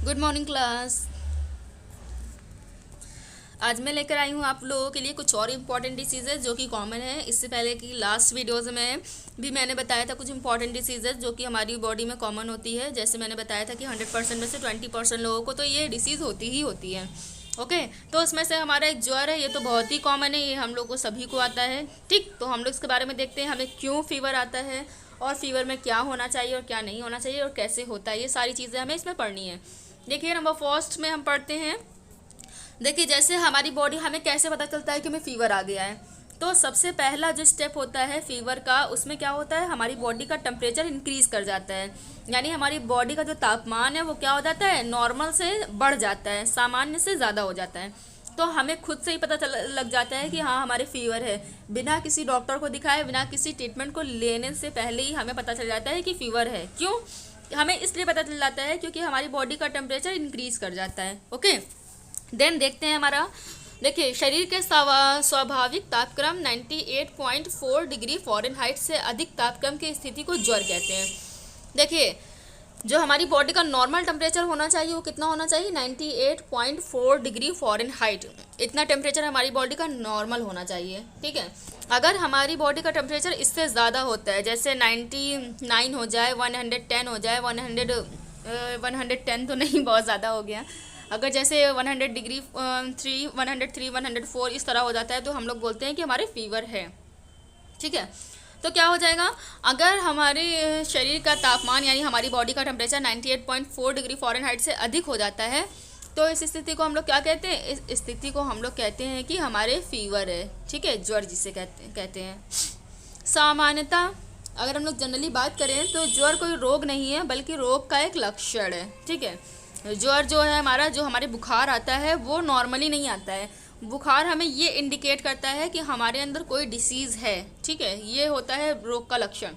Good morning class. आज मैं लेकर आई हूँ आप लोगों के लिए कुछ और इम्पॉर्टेंट डिसीज़ेज जो कि कॉमन है। इससे पहले कि लास्ट वीडियोज़ में भी मैंने बताया था कुछ इंपॉर्टेंट डिसीज़ेज जो कि हमारी बॉडी में कॉमन होती है। जैसे मैंने बताया था कि 100% में से 20% लोगों को तो ये डिसीज़ होती ही होती है। ओके, तो उसमें से हमारा एक ज्वर है, ये तो बहुत ही कॉमन है, ये हम लोग को सभी को आता है। ठीक, तो हम लोग इसके बारे में देखते हैं हमें क्यों फीवर आता है और फीवर में क्या होना चाहिए और क्या नहीं होना चाहिए और कैसे होता है, ये सारी चीज़ें हमें इसमें पढ़नी है। देखिए नंबर फर्स्ट में हम पढ़ते हैं। देखिए जैसे हमारी बॉडी, हमें कैसे पता चलता है कि हमें फीवर आ गया है। तो सबसे पहला जो स्टेप होता है फीवर का, उसमें क्या होता है, हमारी बॉडी का टेम्परेचर इंक्रीज कर जाता है। यानी हमारी बॉडी का जो तापमान है वो क्या हो जाता है, नॉर्मल से बढ़ जाता है, सामान्य से ज़्यादा हो जाता है। तो हमें खुद से ही पता चल लग जाता है कि हाँ हमारे फीवर है, बिना किसी डॉक्टर को दिखाए, बिना किसी ट्रीटमेंट को लेने से पहले ही हमें पता चल जाता है कि फीवर है। क्यों हमें इसलिए पता चल जाता है क्योंकि हमारी बॉडी का टेम्परेचर इंक्रीज कर जाता है। ओके, देन देखते हैं हमारा। देखिए शरीर के स्वाभाविक तापक्रम 98.4 डिग्री फ़ारेनहाइट से अधिक तापक्रम की स्थिति को ज्वर कहते हैं। देखिए जो हमारी बॉडी का नॉर्मल टेम्परेचर होना चाहिए वो कितना होना चाहिए, 98.4 डिग्री फ़ारेनहाइट। इतना टेम्परेचर हमारी बॉडी का नॉर्मल होना चाहिए। ठीक है, अगर हमारी बॉडी का टेम्परेचर इससे ज़्यादा होता है, जैसे 99 हो जाए, 110 हो जाए, 110 तो नहीं, बहुत ज़्यादा हो गया, अगर जैसे 100 डिग्री 103 104 इस तरह हो जाता है तो हम लोग बोलते हैं कि हमारे फीवर है। ठीक है, तो क्या हो जाएगा, अगर हमारे शरीर का तापमान यानी हमारी बॉडी का टेम्परेचर 98.4 डिग्री फ़ारेनहाइट से अधिक हो जाता है तो इस स्थिति को हम लोग क्या कहते हैं, इस स्थिति को हम लोग कहते हैं कि हमारे फीवर है। ठीक है, ज्वर जिसे कहते हैं। सामान्यतः अगर हम लोग जनरली बात करें तो ज्वर कोई रोग नहीं है बल्कि रोग का एक लक्षण है। ठीक है, ज्वर जो है हमारा, जो हमारे बुखार आता है वो नॉर्मली नहीं आता है। बुखार हमें ये इंडिकेट करता है कि हमारे अंदर कोई डिसीज़ है। ठीक है, ये होता है रोग का लक्षण।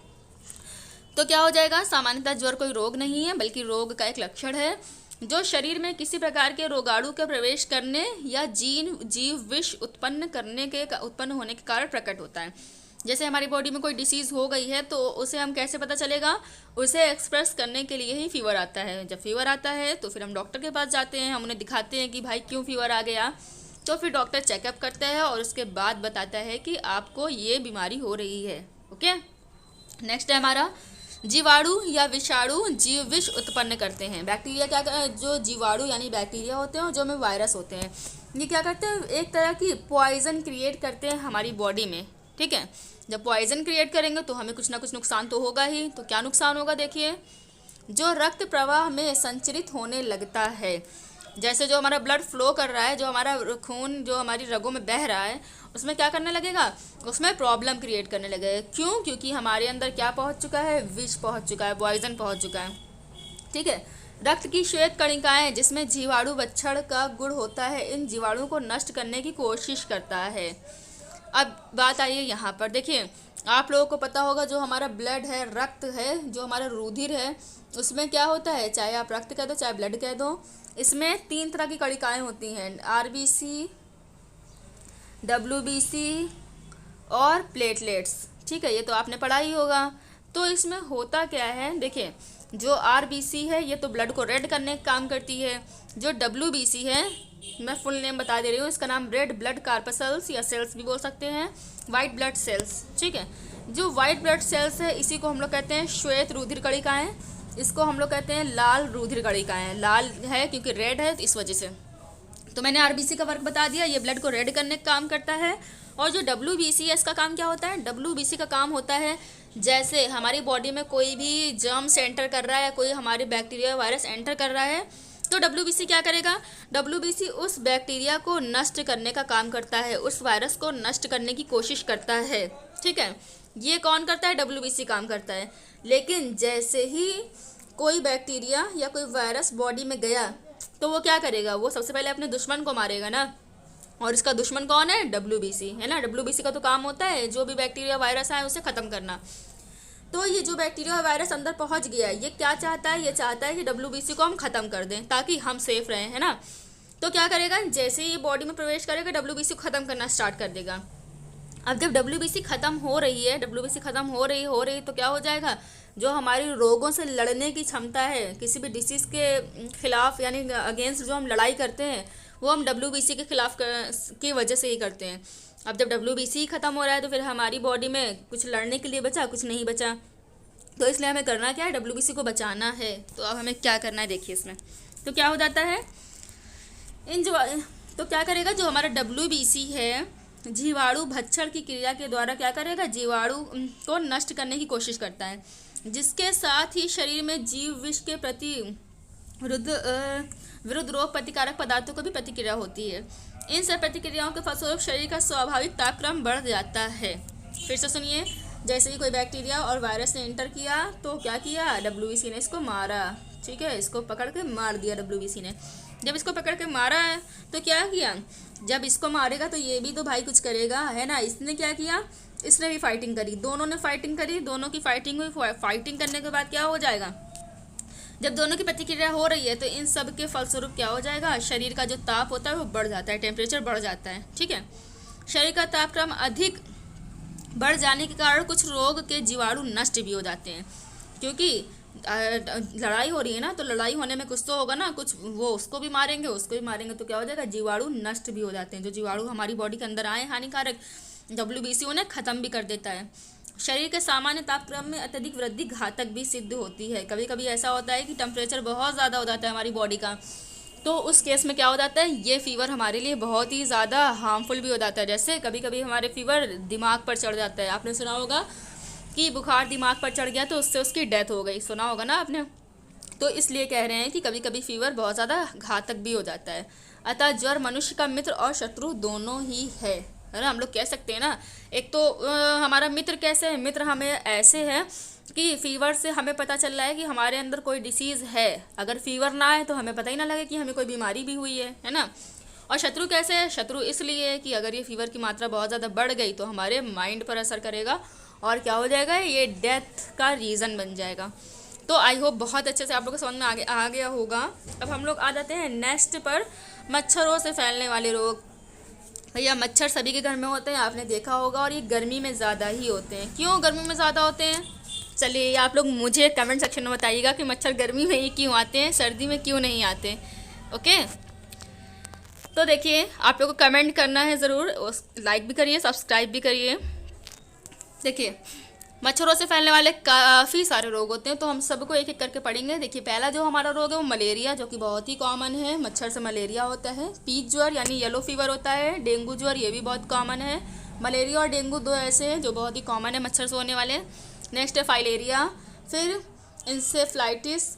तो क्या हो जाएगा, सामान्यतः ज्वर कोई रोग नहीं है बल्कि रोग का एक लक्षण है जो शरीर में किसी प्रकार के रोगाणु के प्रवेश करने या जीव विष उत्पन्न होने के कारण प्रकट होता है। जैसे हमारी बॉडी में कोई डिसीज़ हो गई है तो उसे हम कैसे पता चलेगा, उसे एक्सप्रेस करने के लिए ही फीवर आता है। जब फीवर आता है तो फिर हम डॉक्टर के पास जाते हैं, हम उन्हें दिखाते हैं कि भाई क्यों फीवर आ गया। तो फिर डॉक्टर चेकअप करता है और उसके बाद बताता है कि आपको ये बीमारी हो रही है। ओके, नेक्स्ट है हमारा जीवाणु या विषाणु जीव विष उत्पन्न करते हैं। बैक्टीरिया क्या, जो जीवाणु यानी बैक्टीरिया होते हैं और जो में वायरस होते हैं, ये क्या करते हैं, एक तरह की पॉइजन क्रिएट करते हैं हमारी बॉडी में। ठीक है, जब पॉइजन क्रिएट करेंगे तो हमें कुछ ना कुछ नुकसान तो होगा ही। तो क्या नुकसान होगा, देखिए जो रक्त प्रवाह में संचरित होने लगता है, जैसे जो हमारा ब्लड फ्लो कर रहा है, जो हमारा खून जो हमारी रगों में बह रहा है, उसमें क्या करने लगेगा, उसमें प्रॉब्लम क्रिएट करने लगेगा। क्यों, क्योंकि हमारे अंदर क्या पहुंच चुका है, विष पहुंच चुका है, पॉइजन पहुंच चुका है। ठीक है, रक्त की श्वेत कणिकाएं जिसमें जीवाणु बच्छड़ का गुण होता है, इन जीवाणुओं को नष्ट करने की कोशिश करता है। अब बात आई है यहाँ पर, देखिए आप लोगों को पता होगा जो हमारा ब्लड है, रक्त है, जो हमारा रुधिर है, उसमें क्या होता है, चाहे आप रक्त कह दो चाहे ब्लड कह दो, इसमें 3 तरह की कणिकाएं होती हैं, आरबीसी, डब्ल्यूबीसी और प्लेटलेट्स। ठीक है, ये तो आपने पढ़ा ही होगा। तो इसमें होता क्या है, देखिए जो आरबीसी है ये तो ब्लड को रेड करने का काम करती है। जो डब्ल्यूबीसी है, मैं फुल नेम बता दे रही हूँ, इसका नाम रेड ब्लड कार्पसल्स या सेल्स भी बोल सकते हैं, वाइट ब्लड सेल्स। ठीक है, जो वाइट ब्लड सेल्स है इसी को हम लोग कहते हैं श्वेत रुधिर कणिकाएं, इसको हम लोग कहते हैं लाल रुधिर कणिकाएं। लाल है क्योंकि रेड है तो इस वजह से। तो मैंने आरबीसी का वर्क बता दिया, ये ब्लड को रेड करने का काम करता है। और जो डब्ल्यूबीसी है इसका काम क्या होता है, डब्ल्यूबीसी का काम होता है जैसे हमारी बॉडी में कोई भी जर्म्स एंटर कर रहा है, कोई हमारे बैक्टीरिया वायरस एंटर कर रहा है, तो डब्ल्यूबीसी क्या करेगा, डब्ल्यूबीसी उस बैक्टीरिया को नष्ट करने का काम करता है, उस वायरस को नष्ट करने की कोशिश करता है। ठीक है, ये कौन करता है, डब्ल्यूबीसी काम करता है। लेकिन जैसे ही कोई बैक्टीरिया या कोई वायरस बॉडी में गया तो वो क्या करेगा, वो सबसे पहले अपने दुश्मन को मारेगा ना, और इसका दुश्मन कौन है, डब्ल्यूबीसी है ना। डब्ल्यूबीसी का तो काम होता है जो भी बैक्टीरिया वायरस है उसे ख़त्म करना। तो ये जो बैक्टीरिया और वायरस अंदर पहुंच गया, ये क्या चाहता है, ये चाहता है कि डब्ल्यूबीसी को हम ख़त्म कर दें ताकि हम सेफ रहें, है ना। तो क्या करेगा, जैसे ही ये बॉडी में प्रवेश करेगा डब्ल्यूबीसी को ख़त्म करना स्टार्ट कर देगा। अब जब डब्ल्यूबीसी ख़त्म हो रही है, डब्ल्यूबीसी ख़त्म हो रही तो क्या हो जाएगा, जो हमारी रोगों से लड़ने की क्षमता है, किसी भी डिसीज़ के खिलाफ यानी अगेंस्ट जो हम लड़ाई करते हैं वो हम WBC के खिलाफ की वजह से ही करते हैं। अब जब WBC ख़त्म हो रहा है तो फिर हमारी बॉडी में कुछ लड़ने के लिए बचा, कुछ नहीं बचा। तो इसलिए हमें करना क्या है, WBC को बचाना है। तो अब हमें क्या करना है देखिए इसमें। तो क्या हो जाता है, तो क्या करेगा, जो हमारा WBC है जीवाणु भक्षण की क्रिया के द्वारा क्या करेगा, जीवाणु को नष्ट करने की कोशिश करता है, जिसके साथ ही शरीर में जीव विष के प्रति विरुद्ध रोग प्रतिकारक पदार्थों को भी प्रतिक्रिया होती है। इन सब प्रतिक्रियाओं के फलस्वरूप शरीर का स्वाभाविक तापक्रम बढ़ जाता है। फिर से सुनिए, जैसे ही कोई बैक्टीरिया और वायरस ने एंटर किया तो क्या किया, WBC ने इसको मारा। ठीक है, इसको पकड़ के मार दिया WBC ने। जब इसको पकड़ के मारा है तो क्या किया, जब इसको मारेगा तो ये भी तो भाई कुछ करेगा, है ना। इसने क्या किया, इसने भी फाइटिंग करी, दोनों ने फाइटिंग करी, दोनों की फाइटिंग हुई। फाइटिंग करने के बाद क्या हो जाएगा, जब दोनों की प्रतिक्रिया हो रही है तो इन सब के फलस्वरूप क्या हो जाएगा, शरीर का जो ताप होता है वो बढ़ जाता है, टेम्परेचर बढ़ जाता है। ठीक है, शरीर का तापक्रम अधिक बढ़ जाने के कारण कुछ रोग के जीवाणु नष्ट भी हो जाते हैं, क्योंकि लड़ाई हो रही है ना, तो लड़ाई होने में कुछ तो होगा ना, कुछ वो उसको भी मारेंगे, उसको भी मारेंगे, तो क्या हो जाएगा, जीवाणु नष्ट भी हो जाते हैं। जो जीवाणु हमारी बॉडी के अंदर आए हानिकारक, WBC उन्हें ख़त्म भी कर देता है। शरीर के सामान्य तापक्रम में अत्यधिक वृद्धि घातक भी सिद्ध होती है। कभी कभी ऐसा होता है कि टेम्परेचर बहुत ज़्यादा हो जाता है हमारी बॉडी का, तो उस केस में क्या हो जाता है, ये फीवर हमारे लिए बहुत ही ज़्यादा हार्मफुल भी हो जाता है। जैसे कभी कभी हमारे फीवर दिमाग पर चढ़ जाता है, आपने सुना होगा कि बुखार दिमाग पर चढ़ गया तो उससे उसकी डेथ हो गई, सुना होगा ना आपने। तो इसलिए कह रहे हैं कि कभी कभी फीवर बहुत ज़्यादा घातक भी हो जाता है। अतः ज्वर मनुष्य का मित्र और शत्रु दोनों ही है ना। हम लोग कह सकते हैं ना, एक तो हमारा मित्र कैसे है, मित्र हमें ऐसे है कि फीवर से हमें पता चल रहा है कि हमारे अंदर कोई डिसीज़ है। अगर फीवर ना आए तो हमें पता ही ना लगे कि हमें कोई बीमारी भी हुई है ना। और शत्रु कैसे है, शत्रु इसलिए कि अगर ये फीवर की मात्रा बहुत ज़्यादा बढ़ गई तो हमारे माइंड पर असर करेगा और क्या हो जाएगा, ये डेथ का रीज़न बन जाएगा। तो आई होप बहुत अच्छे से आप लोग को समझ में आ गया होगा। अब हम लोग आ जाते हैं नेक्स्ट पर, मच्छरों से फैलने वाले रोग। भैया मच्छर सभी के घर में होते हैं, आपने देखा होगा, और ये गर्मी में ज़्यादा ही होते हैं। क्यों गर्मी में ज़्यादा होते हैं, चलिए आप लोग मुझे कमेंट सेक्शन में बताइएगा कि मच्छर गर्मी में ही क्यों आते हैं, सर्दी में क्यों नहीं आते। ओके, तो देखिए आप लोग को कमेंट करना है ज़रूर, लाइक भी करिए, सब्सक्राइब भी करिए। देखिए मच्छरों से फैलने वाले काफ़ी सारे रोग होते हैं, तो हम सबको एक एक करके पढ़ेंगे। देखिए पहला जो हमारा रोग है वो मलेरिया, जो कि बहुत ही कॉमन है, मच्छर से मलेरिया होता है। पीच ज्वर यानी येलो फीवर होता है। डेंगू ज्वर, ये भी बहुत कॉमन है। मलेरिया और डेंगू दो ऐसे हैं जो बहुत ही कॉमन है मच्छर से होने वाले। नेक्स्ट है फाइलेरिया, फिर इंसेफ्लाइटिस,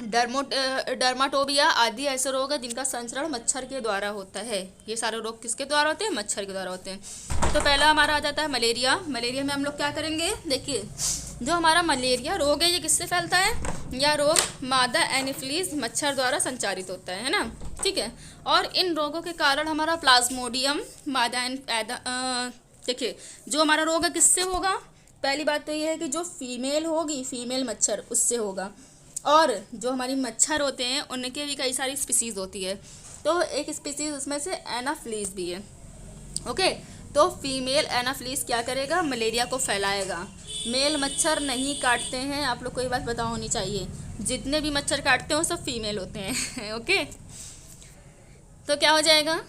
डर्माटोबिया आदि ऐसे रोग हैं जिनका संचरण मच्छर के द्वारा होता है। ये सारे रोग किसके द्वारा होते हैं, मच्छर के द्वारा होते हैं। तो पहला हमारा आ जाता है मलेरिया। मलेरिया में हम लोग क्या करेंगे, देखिए जो हमारा मलेरिया रोग है ये किससे फैलता है, यह रोग मादा एनोफिलीज मच्छर द्वारा संचारित होता है ना। ठीक है, और इन रोगों के कारण हमारा प्लाज्मोडियम मादा देखिए जो हमारा रोग है किससे होगा, पहली बात तो ये है कि जो फीमेल होगी, फीमेल मच्छर, उससे होगा। और जो हमारी मच्छर होते हैं उनके भी कई सारी स्पीसीज़ होती है, तो एक स्पीसीज़ उसमें से एनाफ्लीज भी है। ओके, तो फीमेल एनाफ्लीज क्या करेगा, मलेरिया को फैलाएगा। मेल मच्छर नहीं काटते हैं, आप लोग को ये बात पता होनी चाहिए, जितने भी मच्छर काटते हैं वो सब फीमेल होते हैं। ओके, तो क्या हो जाएगा,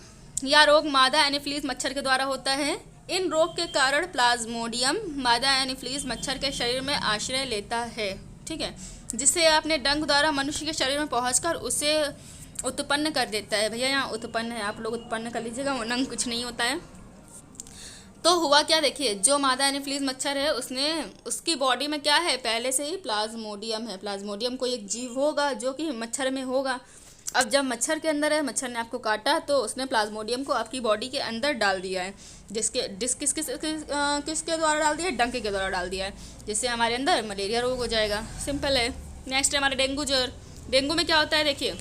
यह रोग मादा एनाफ्लीज मच्छर के द्वारा होता है। इन रोग के कारण प्लाज्मोडियम मादा एनाफ्लीज मच्छर के शरीर में आश्रय लेता है। ठीक है, जिसे अपने डंक द्वारा मनुष्य के शरीर में पहुंचकर उसे उत्पन्न कर देता है। भैया यहाँ उत्पन्न है, आप लोग उत्पन्न कर लीजिएगा, उनंग कुछ नहीं होता है। तो हुआ क्या, देखिए जो मादा एनाफ्लीज मच्छर है उसकी बॉडी में क्या है, पहले से ही प्लाज्मोडियम है। प्लाज्मोडियम कोई एक जीव होगा जो कि मच्छर में होगा। अब जब मच्छर के अंदर है, मच्छर ने आपको काटा तो उसने प्लाज्मोडियम को आपकी बॉडी के अंदर डाल दिया है, किसके द्वारा डाल दिया है, डंक के द्वारा डाल दिया है, जिससे हमारे अंदर मलेरिया रोग हो जाएगा। सिंपल है। नेक्स्ट है हमारा डेंगू ज्वर। डेंगू में क्या होता है, देखिए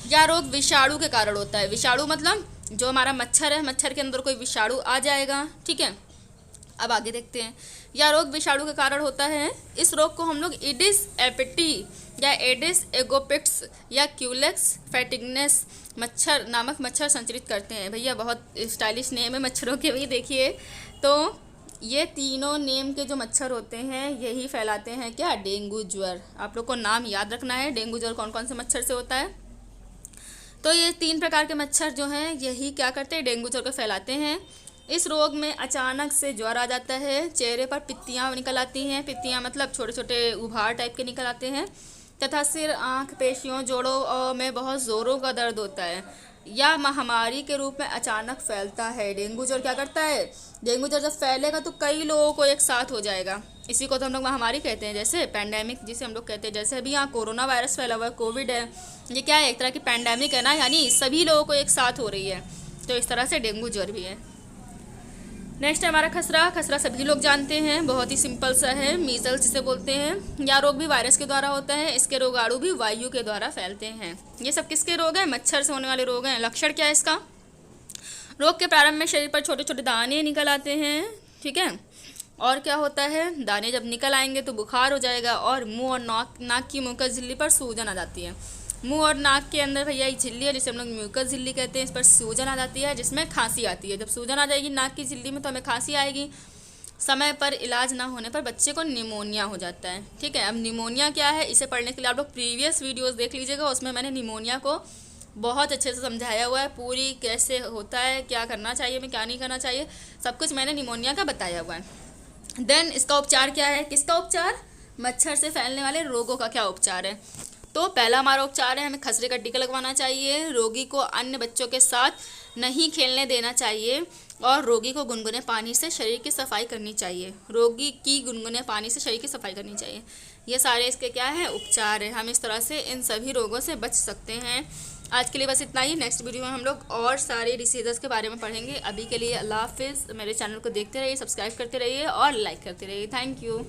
यह रोग विषाणु के कारण होता है। विषाणु मतलब जो हमारा मच्छर है, मच्छर के अंदर कोई विषाणु आ जाएगा। ठीक है, अब आगे देखते हैं। यह रोग विषाणु के कारण होता है। इस रोग को हम लोग एडिस एपिटी या एडिस एगोपिट्स या क्यूलेक्स फैटिग्नेस मच्छर नामक मच्छर संचरित करते हैं। भैया बहुत स्टाइलिश नेम है मच्छरों के भी। देखिए तो ये तीनों नेम के जो मच्छर होते हैं यही फैलाते हैं क्या, डेंगू ज्वर। आप लोग को नाम याद रखना है डेंगू ज्वर कौन कौन से मच्छर से होता है। तो ये 3 प्रकार के मच्छर जो हैं यही क्या करते हैं, डेंगू ज्वर को फैलाते हैं। इस रोग में अचानक से ज्वर आ जाता है, चेहरे पर पित्तियाँ निकल आती हैं, पित्तियाँ मतलब छोटे छोटे उभार टाइप के निकल आते हैं, तथा सिर, आँख, पेशियों, जोड़ों में बहुत ज़ोरों का दर्द होता है। या महामारी के रूप में अचानक फैलता है। डेंगू ज्वर क्या करता है, डेंगू ज्वर जब फैलेगा तो कई लोगों को एक साथ हो जाएगा, इसी को तो हम लोग महामारी कहते हैं, जैसे पैंडेमिक जिसे हम लोग कहते हैं। जैसे अभी यहाँ कोरोना वायरस फैला हुआ है, कोविड है, ये क्या है, एक तरह की पैंडेमिक है ना, यानी सभी लोगों को एक साथ हो रही है। तो इस तरह से डेंगू ज्वर भी है। नेक्स्ट है हमारा खसरा। खसरा सभी लोग जानते हैं, बहुत ही सिंपल सा है, मीजल्स जिसे बोलते हैं। यह रोग भी वायरस के द्वारा होता है, इसके रोगाणु भी वायु के द्वारा फैलते हैं। ये सब किसके रोग हैं, मच्छर से होने वाले रोग हैं। लक्षण क्या है इसका, रोग के प्रारंभ में शरीर पर छोटे छोटे दाने निकल आते हैं, ठीक है। और क्या होता है, दाने जब निकल आएंगे तो बुखार हो जाएगा और मुंह और नाक की म्यूकस झिल्ली पर सूजन आ जाती है। मुंह और नाक के अंदर भैया एक झिल्ली है जिसे हम लोग म्यूकस झिल्ली कहते हैं, इस पर सूजन आ जाती है जिसमें खांसी आती है। जब सूजन आ जाएगी नाक की झिल्ली में तो हमें खांसी आएगी। समय पर इलाज ना होने पर बच्चे को निमोनिया हो जाता है, ठीक है। अब निमोनिया क्या है, इसे पढ़ने के लिए आप लोग प्रीवियस वीडियोस देख लीजिएगा, उसमें मैंने निमोनिया को बहुत अच्छे से समझाया हुआ है, पूरी कैसे होता है, क्या करना चाहिए में क्या नहीं करना चाहिए, सब कुछ मैंने निमोनिया का बताया हुआ है। देन इसका उपचार क्या है, किसका उपचार, मच्छर से फैलने वाले रोगों का क्या उपचार है। तो पहला हमारा उपचार है, हमें खसरे का टीका लगवाना चाहिए, रोगी को अन्य बच्चों के साथ नहीं खेलने देना चाहिए और रोगी को गुनगुने पानी से शरीर की सफाई करनी चाहिए। रोगी की गुनगुने पानी से शरीर की सफाई करनी चाहिए। ये सारे इसके क्या है, उपचार है। हम इस तरह से इन सभी रोगों से बच सकते हैं। आज के लिए बस इतना ही। नेक्स्ट वीडियो में हम लोग और सारे डिसीजेस के बारे में पढ़ेंगे। अभी के लिए अल्लाह हाफिज़। मेरे चैनल को देखते रहिए, सब्सक्राइब करते रहिए और लाइक करते रहिए। Thank you.